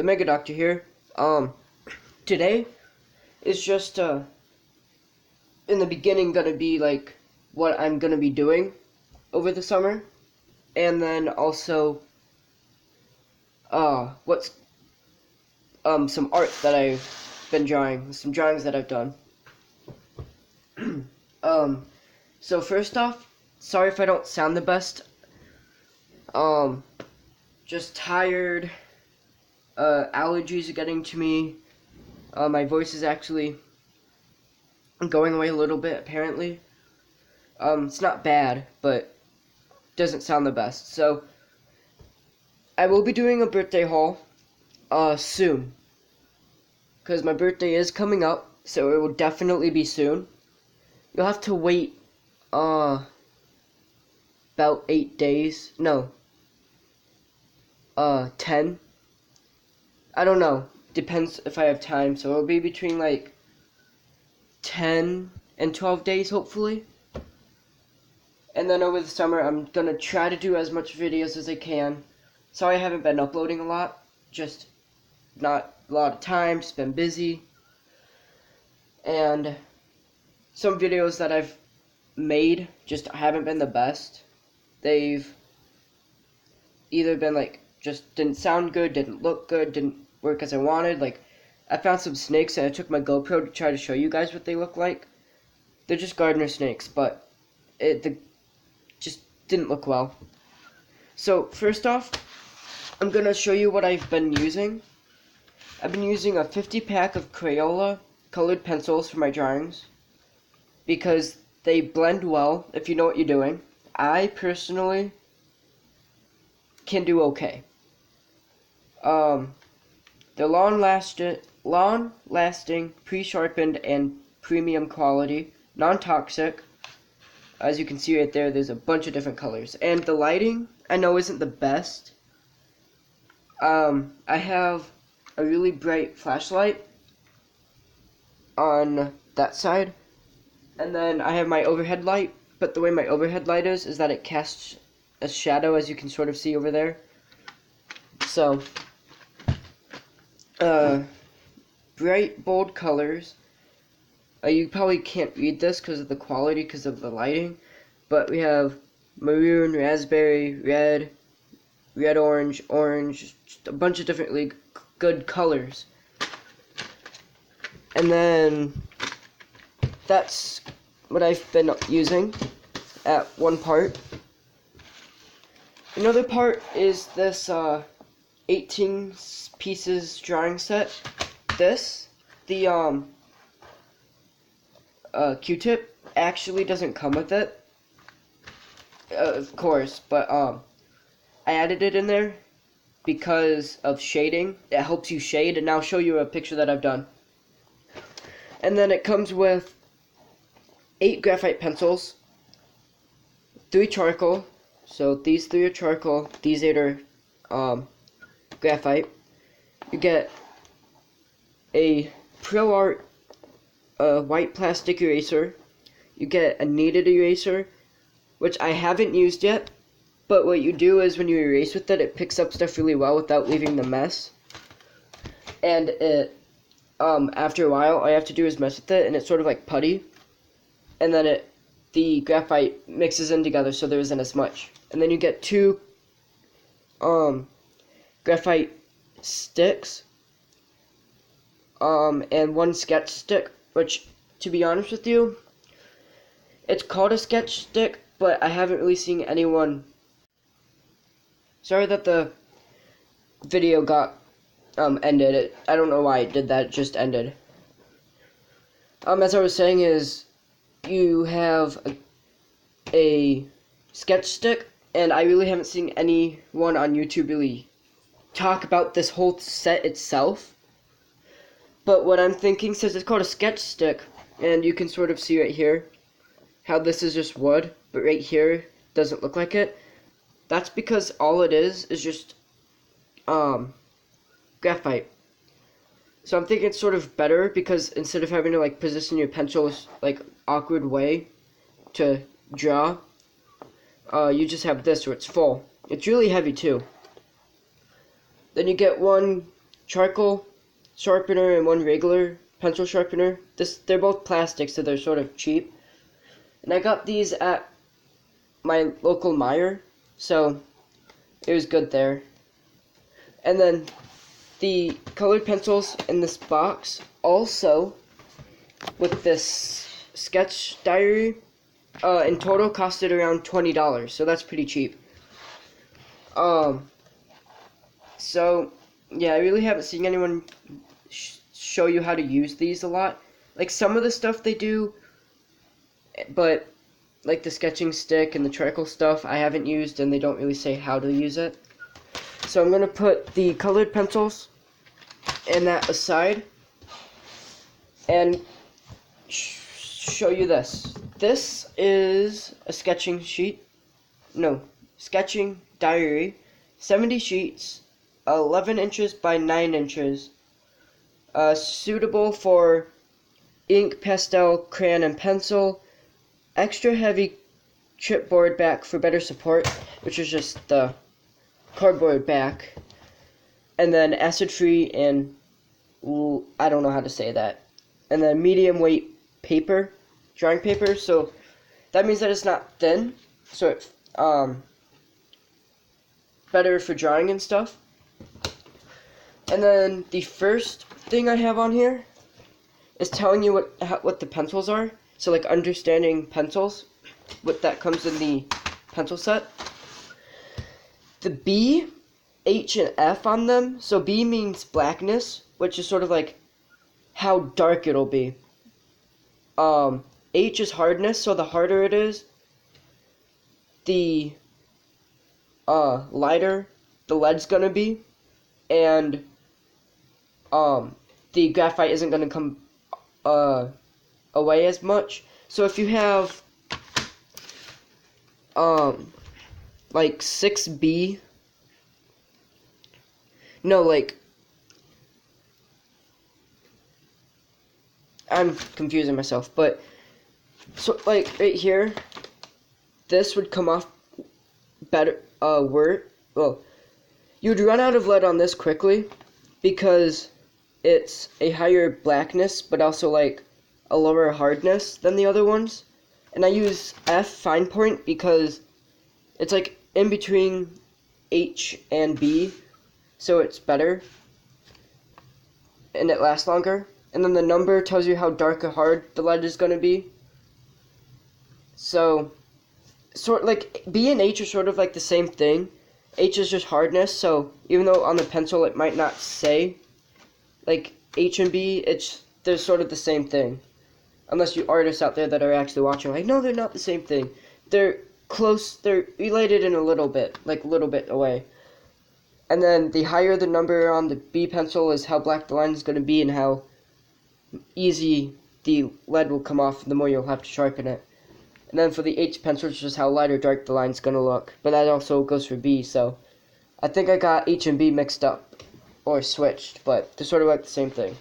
Mega Doctor here. Today is just in the beginning gonna be like what I'm gonna be doing over the summer, and then also what's some art that I've been drawing, some drawings that I've done. So first off, sorry if I don't sound the best. Just tired. Allergies are getting to me. My voice is actually going away a little bit, apparently. It's not bad, but doesn't sound the best. So, I will be doing a birthday haul, soon. Because my birthday is coming up, so it will definitely be soon. You'll have to wait, about 8 days. No. 10. I don't know. Depends if I have time, so it'll be between like 10 and 12 days, hopefully. And then over the summer, I'm gonna try to do as much videos as I can. Sorry I haven't been uploading a lot, just not a lot of time, just been busy. And some videos that I've made just haven't been the best. They've either been like, just didn't sound good, didn't look good, didn't work as I wanted. Like, I found some snakes and I took my GoPro to try to show you guys what they look like. They're just gardener snakes, but they just didn't look well. So, first off, I'm going to show you what I've been using. I've been using a 50-pack of Crayola colored pencils for my drawings because they blend well if you know what you're doing. I personally can do okay. They're long-lasting, pre-sharpened, and premium quality, non-toxic. As you can see right there, there's a bunch of different colors. And the lighting, I know, isn't the best. I have a really bright flashlight on that side. And then I have my overhead light, but the way my overhead light is that it casts a shadow, as you can sort of see over there. So, bright, bold colors. You probably can't read this because of the quality, because of the lighting, but we have maroon, raspberry, red, orange, just a bunch of different really good colors. And then that's what I've been using at one part. Another part is this 18 pieces drawing set. The Q-tip actually doesn't come with it, of course, but I added it in there because of shading. It helps you shade, and I'll show you a picture that I've done. And then it comes with 8 graphite pencils, 3 charcoal. So these 3 are charcoal, these 8 are graphite. You get a ProArt white plastic eraser. You get a kneaded eraser, which I haven't used yet, but what you do is when you erase with it, it picks up stuff really well without leaving the mess. And it, after a while, all I have to do is mess with it, and it's sort of like putty. And then the graphite mixes in together, so there isn't as much. And then you get 2 graphite sticks, and 1 sketch stick, which, to be honest with you, it's called a sketch stick, but I haven't really seen anyone. Sorry that the video got ended. I don't know why it did that, it just ended. As I was saying, is you have a sketch stick, and I really haven't seen anyone on YouTube really talk about this whole set itself. But what I'm thinking, since it's called a sketch stick, and you can sort of see right here how this is just wood, but right here doesn't look like it. That's because all it is just graphite. So I'm thinking it's sort of better because instead of having to like position your pencils like awkward way to draw, you just have this where it's full. It's really heavy too. Then you get 1 charcoal sharpener and one regular pencil sharpener. They're both plastic, so they're sort of cheap. And I got these at my local Meijer, so it was good there. And then the colored pencils in this box also with this sketch diary in total costed around $20, so that's pretty cheap. So yeah, I really haven't seen anyone show you how to use these a lot. Like some of the stuff they do, but like the sketching stick and the charcoal stuff I haven't used, and they don't really say how to use it. So I'm going to put the colored pencils and that aside and show you this. This is a sketching diary, 70 sheets, 11 inches by 9 inches, suitable for ink, pastel, crayon, and pencil, extra heavy chipboard back for better support, which is just the cardboard back, and then acid-free and I don't know how to say that, and then medium weight paper, drawing paper, so that means that it's not thin, so it's better for drawing and stuff. And then the first thing I have on here is telling you what the pencils are, so like understanding pencils, what that comes in the pencil set. The B, H, and F on them, so B means blackness, which is sort of like how dark it'll be. H is hardness, so the harder it is, the lighter the lead's gonna be, and the graphite isn't gonna come away as much. So if you have like 6B, no, like, I'm confusing myself, but so like right here, this would come off better, you'd run out of lead on this quickly because it's a higher blackness but also like a lower hardness than the other ones. And I use F fine point because it's like in between H and B, so it's better and it lasts longer. And then the number tells you how dark or hard the lead is going to be. So sort like B and H are sort of like the same thing. H is just hardness, so even though on the pencil it might not say like H and B, they're sort of the same thing. Unless you artists out there that are actually watching, like, no, they're not the same thing. They're close, they're related in a little bit, like a little bit away. And then the higher the number on the B pencil is how black the line is going to be and how easy the lead will come off, the more you'll have to sharpen it. And then for the H pencil, it's just how light or dark the line's going to look. But that also goes for B, so I think I got H and B mixed up, or switched, but they're sort of like the same thing.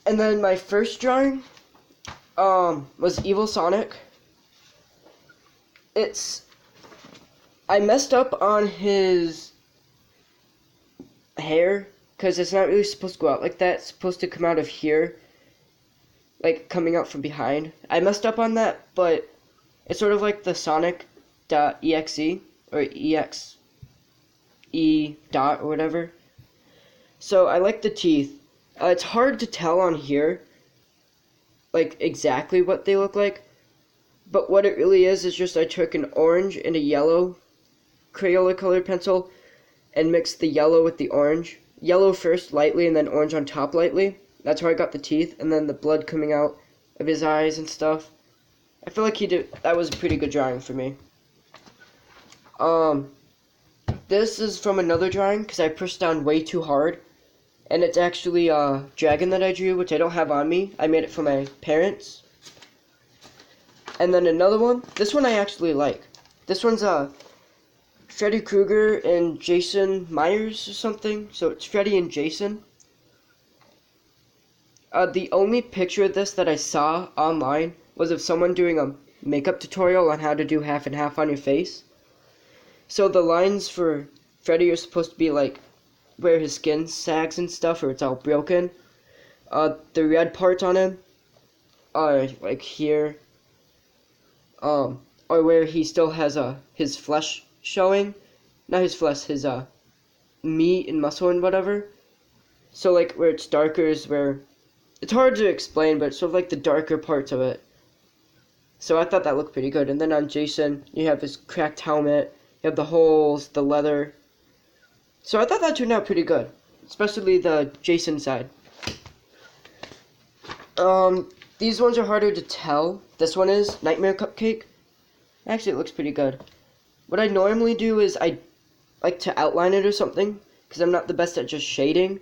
And then my first drawing was Evil Sonic. I messed up on his hair, because it's not really supposed to go out like that. It's supposed to come out of here, like coming out from behind. I messed up on that, but it's sort of like the Sonic.exe, or exe dot or whatever. So I like the teeth. It's hard to tell on here, like, exactly what they look like, but what it really is just I took an orange and a yellow Crayola colored pencil and mixed the yellow with the orange. Yellow first lightly and then orange on top lightly. That's how I got the teeth, and then the blood coming out of his eyes and stuff. I feel like that was a pretty good drawing for me. This is from another drawing, because I pushed down way too hard. And it's actually a dragon that I drew, which I don't have on me. I made it for my parents. And then another one. This one I actually like. This one's Freddy Krueger and Jason Myers or something. So it's Freddy and Jason. The only picture of this that I saw online was of someone doing a makeup tutorial on how to do half and half on your face. So the lines for Freddy are supposed to be like where his skin sags and stuff, or it's all broken. The red parts on him are like here, or where he still has his flesh showing, not his flesh, his meat and muscle and whatever. So like where it's darker is where it's hard to explain, but it's sort of like the darker parts of it. So I thought that looked pretty good. And then on Jason, you have his cracked helmet, you have the holes, the leather. So I thought that turned out pretty good, especially the Jason side. These ones are harder to tell. This one is Nightmare Cupcake. Actually, it looks pretty good. What I normally do is I like to outline it or something, because I'm not the best at just shading.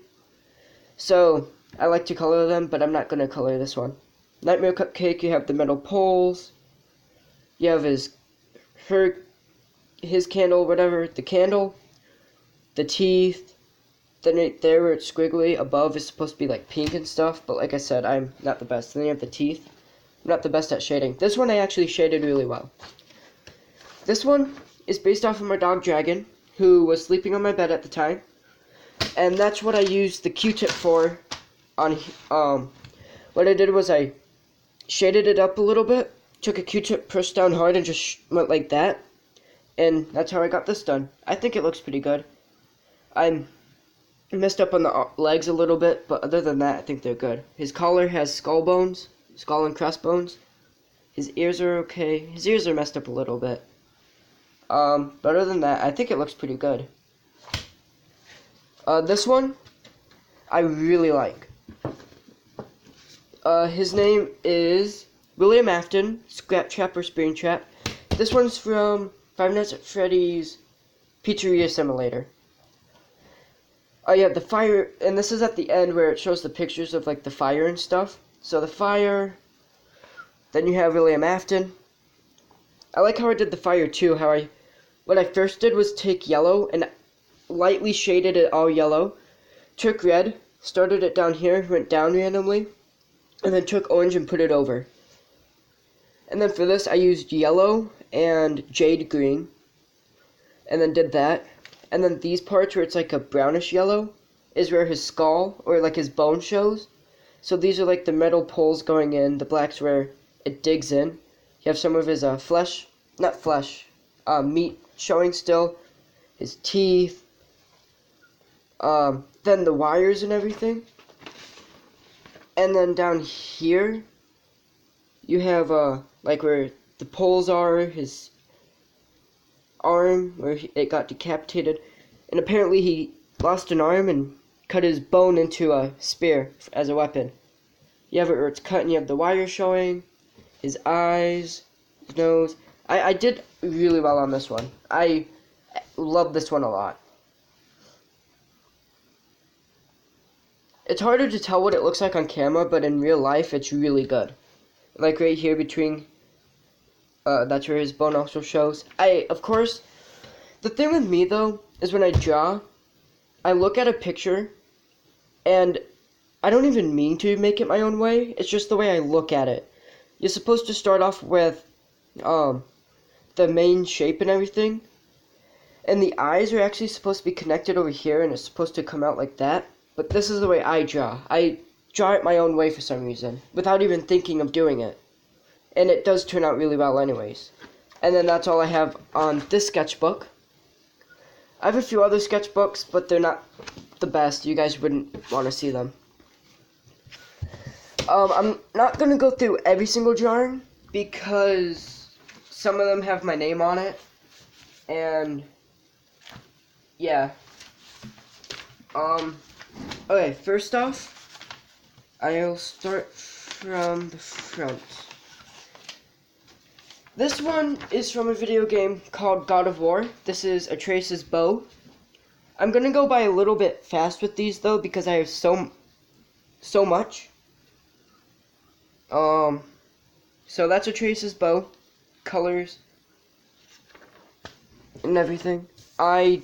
So I like to color them, but I'm not going to color this one. Nightmare Cupcake, you have the metal poles. You have his candle, whatever, the candle, the teeth. Then right there where it's squiggly above is supposed to be like pink and stuff, but like I said, I'm not the best. Then you have the teeth. I'm not the best at shading. This one I actually shaded really well. This one is based off of my dog Dragon, who was sleeping on my bed at the time. And that's what I used the Q-tip for. What I did was I shaded it up a little bit, took a Q-tip, pushed down hard, and just went like that. And that's how I got this done. I think it looks pretty good. I messed up on the legs a little bit, but other than that, I think they're good. His collar has skull and crossbones. His ears are okay. His ears are messed up a little bit. But other than that, I think it looks pretty good. This one, I really like. His name is William Afton, Scrap Trap or Spring Trap. This one's from Five Nights at Freddy's Pizzeria Simulator. You have the fire, and this is at the end where it shows the pictures of like the fire and stuff. So the fire, then you have William Afton. I like how I did the fire too, what I first did was take yellow and lightly shaded it all yellow. Took red, started it down here, went down randomly, and then took orange and put it over. And then for this I used yellow and jade green, and then did that. And then these parts where it's like a brownish yellow is where his skull or like his bone shows. So these are like the metal poles going in, the black's where it digs in. You have some of his meat showing still, his teeth, then the wires and everything. And then down here, you have, like where the poles are, his arm, where it got decapitated. And apparently he lost an arm and cut his bone into a spear as a weapon. You have it where it's cut and you have the wire showing, his eyes, his nose. I did really well on this one. I love this one a lot. It's harder to tell what it looks like on camera, but in real life, it's really good. Like right here between, that's where his bone also shows. Of course, the thing with me though, is when I draw, I look at a picture, and I don't even mean to make it my own way. It's just the way I look at it. You're supposed to start off with, the main shape and everything. And the eyes are actually supposed to be connected over here, and it's supposed to come out like that. But this is the way I draw. I draw it my own way for some reason, without even thinking of doing it. And it does turn out really well anyways. And then that's all I have on this sketchbook. I have a few other sketchbooks, but they're not the best. You guys wouldn't want to see them. I'm not going to go through every single drawing, because some of them have my name on it. And yeah. Okay, first off, I'll start from the front. This one is from a video game called God of War. This is Atreus' bow. I'm gonna go by a little bit fast with these though, because I have so much. So that's Atreus' bow, colors, and everything. I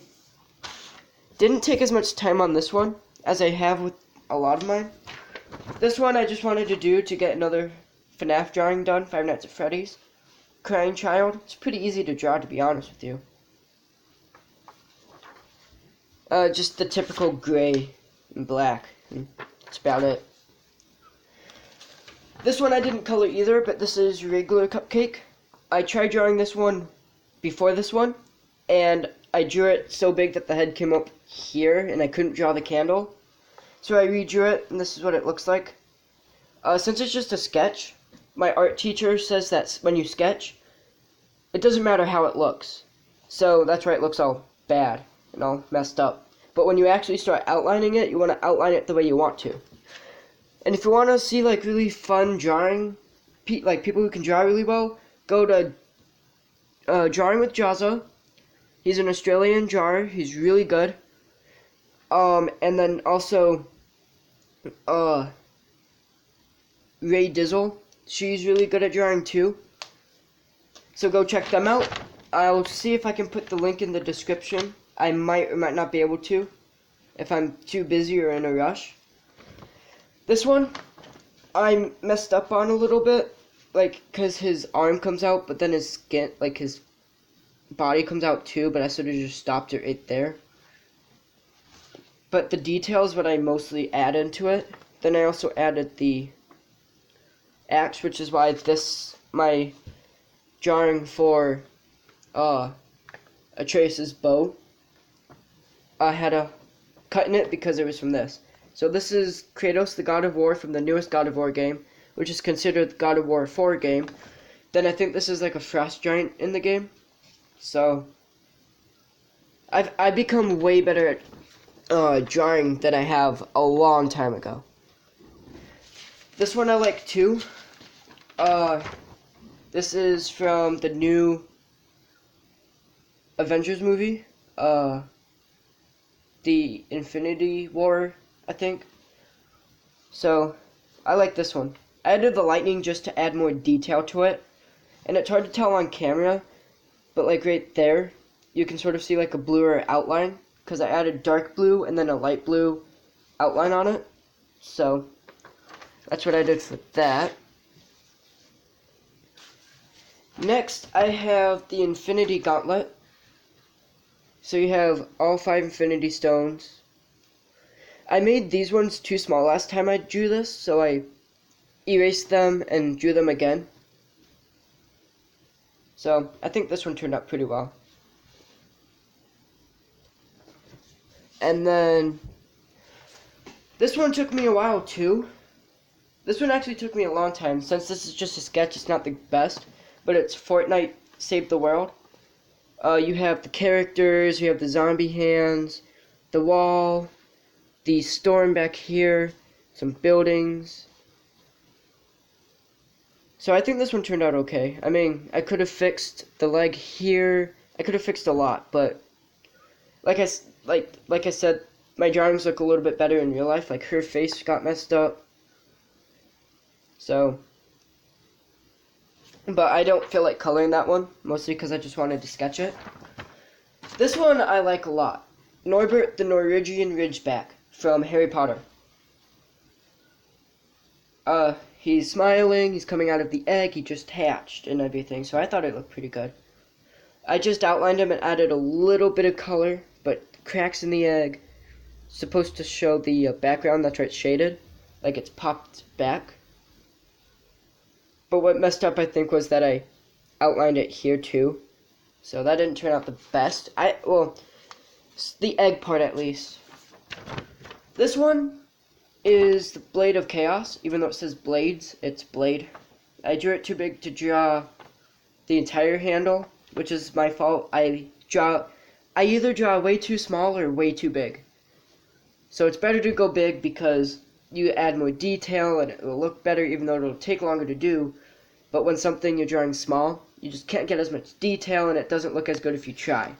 didn't take as much time on this one as I have with a lot of mine. This one I just wanted to do to get another FNAF drawing done, Five Nights at Freddy's. Crying Child. It's pretty easy to draw, to be honest with you. Just the typical gray and black. That's about it. This one I didn't color either, but this is regular cupcake. I tried drawing this one before this one, and I drew it so big that the head came up here, and I couldn't draw the candle. So I redrew it, and this is what it looks like. Since it's just a sketch, my art teacher says that when you sketch, it doesn't matter how it looks. So that's why it looks all bad and all messed up. But when you actually start outlining it, you want to outline it the way you want to. And if you want to see like really fun drawing, like people who can draw really well, go to Drawing with Jazza. He's an Australian drawer. He's really good. And then also Ray Dizzle. She's really good at drawing too. So go check them out. I'll see if I can put the link in the description. I might or might not be able to if I'm too busy or in a rush. This one, I messed up on a little bit, like, because his arm comes out, but then his skin, like, his body comes out too, but I sort of just stopped it right there. But the details, what I mostly add into it. Then I also added the axe, which is why this, my drawing for Atreus' bow, I had a cut in it because it was from this. So this is Kratos, the God of War, from the newest God of War game, which is considered the God of War 4 game. Then I think this is like a frost giant in the game. So I've become way better at drawing than I have a long time ago. This one I like too. This is from the new Avengers movie. The Infinity War, I think. So, I like this one. I added the lightning just to add more detail to it. And it's hard to tell on camera, but like right there, you can sort of see like a bluer outline, because I added dark blue and then a light blue outline on it. So, that's what I did for that. Next, I have the Infinity Gauntlet. So you have all 5 Infinity Stones. I made these ones too small last time I drew this, so I erased them and drew them again. So I think this one turned out pretty well. And then this one took me a while too. This one actually took me a long time. Since this is just a sketch, it's not the best, but it's Fortnite Save the World. You have the characters, you have the zombie hands, the wall, the storm back here, some buildings. So I think this one turned out okay. I mean, I could have fixed the leg here. I could have fixed a lot, but like I said, my drawings look a little bit better in real life. Like her face got messed up. So, but I don't feel like coloring that one, mostly because I just wanted to sketch it. This one I like a lot. Norbert the Norwegian Ridgeback from Harry Potter. He's smiling, he's coming out of the egg, he just hatched and everything, so I thought it looked pretty good. I just outlined him and added a little bit of color, but cracks in the egg, supposed to show the background, that's why it's shaded, like it's popped back. But what messed up, I think, was that I outlined it here too. So that didn't turn out the best. Well, the egg part at least. This one is the Blade of Chaos. Even though it says blades, it's blade. I drew it too big to draw the entire handle, which is my fault. I either draw way too small or way too big. So it's better to go big because you add more detail and it will look better, even though it'll take longer to do. But when something you're drawing small, you just can't get as much detail and it doesn't look as good if you try.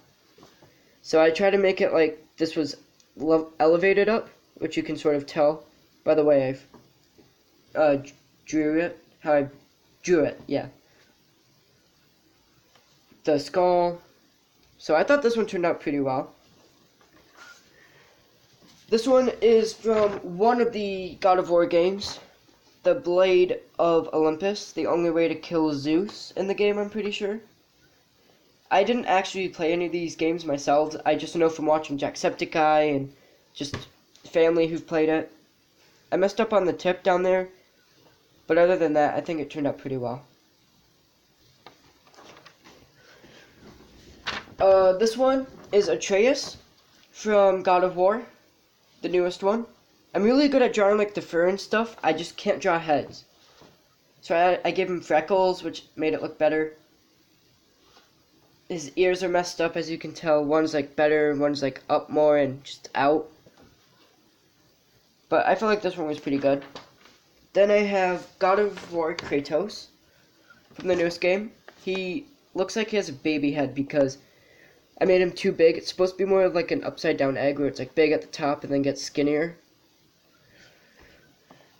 So I try to make it like this was elevated up, which you can sort of tell by the way I've drew it, how I drew it, yeah. The skull. So I thought this one turned out pretty well. This one is from one of the God of War games, the Blade of Olympus, the only way to kill Zeus in the game, I'm pretty sure. I didn't actually play any of these games myself. I just know from watching Jacksepticeye and just family who've played it. I messed up on the tip down there, but other than that, I think it turned out pretty well. This one is Atreus from God of War, the newest one. I'm really good at drawing like the fur and stuff. I just can't draw heads. So I gave him freckles, which made it look better. His ears are messed up, as you can tell. One's like better, one's like up more and just out. But I feel like this one was pretty good. Then I have God of War Kratos from the newest game. He looks like he has a baby head because I made him too big. It's supposed to be more of like an upside down egg where it's like big at the top and then gets skinnier.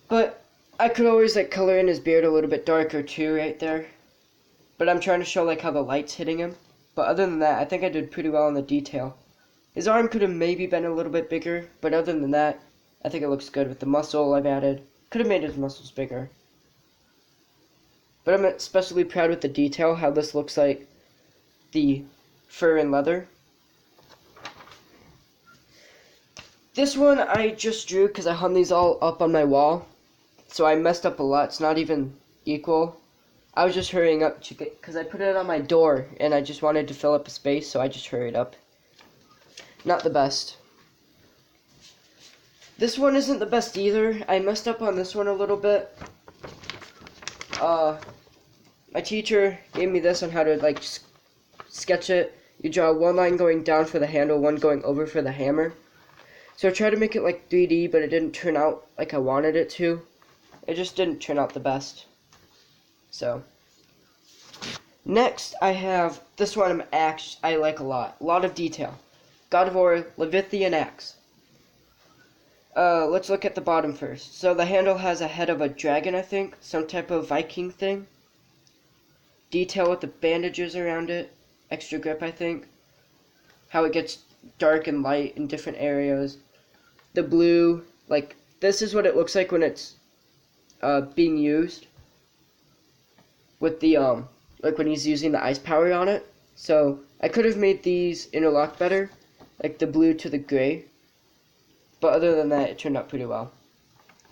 But I could always like color in his beard a little bit darker too right there. But I'm trying to show like how the light's hitting him. But other than that, I think I did pretty well on the detail. His arm could have maybe been a little bit bigger, but other than that, I think it looks good with the muscle I've added. Could have made his muscles bigger. But I'm especially proud with the detail, how this looks like the fur and leather. This one I just drew because I hung these all up on my wall. So I messed up a lot. It's not even equal. I was just hurrying up because I put it on my door and I just wanted to fill up a space, so I just hurried up. Not the best. This one isn't the best either. I messed up on this one a little bit. My teacher gave me this on how to like sketch it. You draw one line going down for the handle, one going over for the hammer. So I tried to make it like 3D, but it didn't turn out like I wanted it to. It just didn't turn out the best. So next I have this one I like a lot. A lot of detail. God of War Leviathan Axe. Let's look at the bottom first. So the handle has a head of a dragon, I think. Some type of Viking thing. Detail with the bandages around it. Extra grip, I think. How it gets dark and light in different areas. The blue, like, this is what it looks like when it's being used. With the, like when he's using the ice power on it. So, I could have made these interlock better. Like the blue to the gray. But other than that, it turned out pretty well.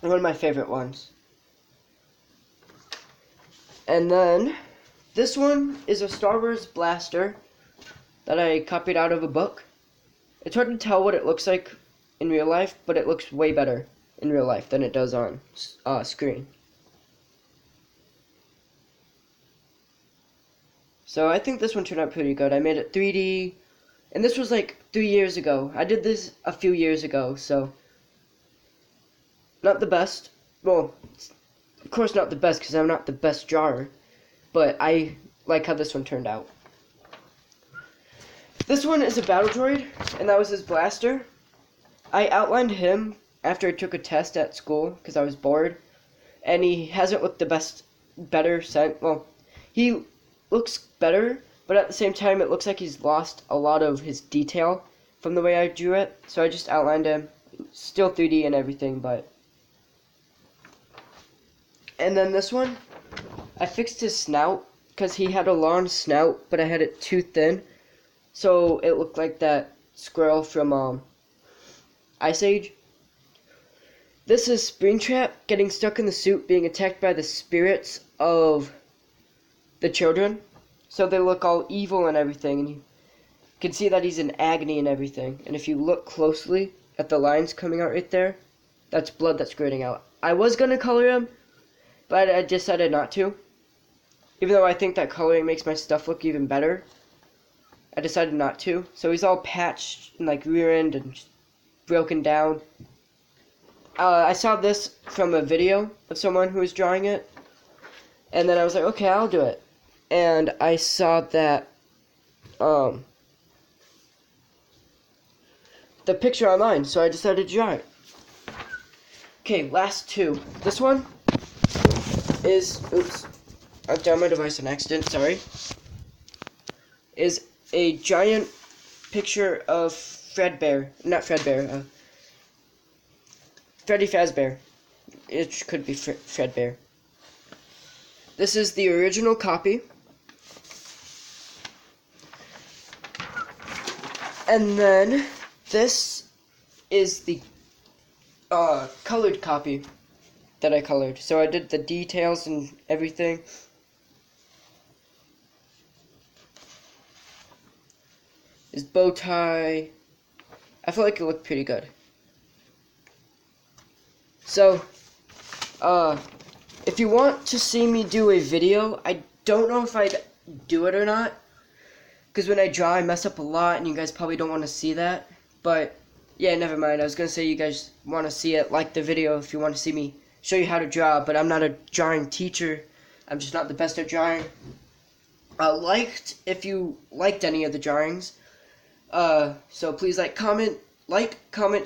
One of my favorite ones. And then, this one is a Star Wars blaster that I copied out of a book. It's hard to tell what it looks like in real life, but it looks way better in real life than it does on screen. So I think this one turned out pretty good. I made it 3D, and this was like 3 years ago. I did this a few years ago, so not the best. Well, of course not the best because I'm not the best drawer, but I like how this one turned out. This one is a battle droid, and that was his blaster. I outlined him after I took a test at school because I was bored, and he hasn't looked better since. Well, he looks better, but at the same time it looks like he's lost a lot of his detail from the way I drew it. So I just outlined him, still 3D and everything, but. And then this one, I fixed his snout because he had a long snout, but I had it too thin, so it looked like that squirrel from Ice Age. This is Springtrap getting stuck in the suit, being attacked by the spirits of the children. So they look all evil and everything, and you can see that he's in agony and everything. And if you look closely at the lines coming out right there, that's blood that's squirting out. I was going to color him, but I decided not to. Even though I think that coloring makes my stuff look even better, I decided not to. So he's all patched and like rear end and broken down. I saw this from a video of someone who was drawing it, and then I was like, okay, I'll do it. And I saw that the picture online, so I decided to draw it. Okay, last two. This one is, oops, I've done my device on accident, sorry. Is a giant picture of Freddy Fazbear. It could be Fredbear. This is the original copy. And then this is the colored copy that I colored. So I did the details and everything. His bow tie. I feel like it looked pretty good. So, if you want to see me do a video, I don't know if I'd do it or not. Because when I draw, I mess up a lot, and you guys probably don't want to see that. But, yeah, never mind. I was going to say you guys want to see it, like the video if you want to see me show you how to draw. But I'm not a drawing teacher. I'm just not the best at drawing. If you liked any of the drawings. So please like, comment,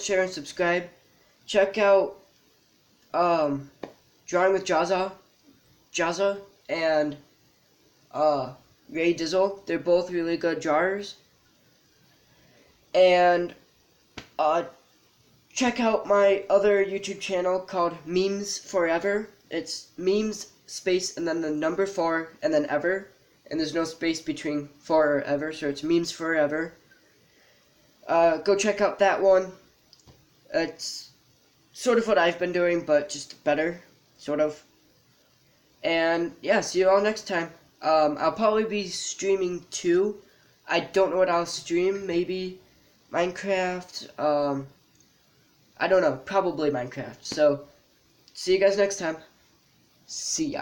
share, and subscribe. Check out Drawing with Jazza and Ray Dizzle. They're both really good drawers. And check out my other YouTube channel called Memes Forever. It's memes space and then the number 4 and then ever. And there's no space between 4 or ever, so it's Memes Forever. Go check out that one. It's sort of what I've been doing, but just better, sort of. And yeah, see you all next time. I'll probably be streaming too. I don't know what I'll stream. Maybe Minecraft. I don't know. Probably Minecraft. So, see you guys next time. See ya.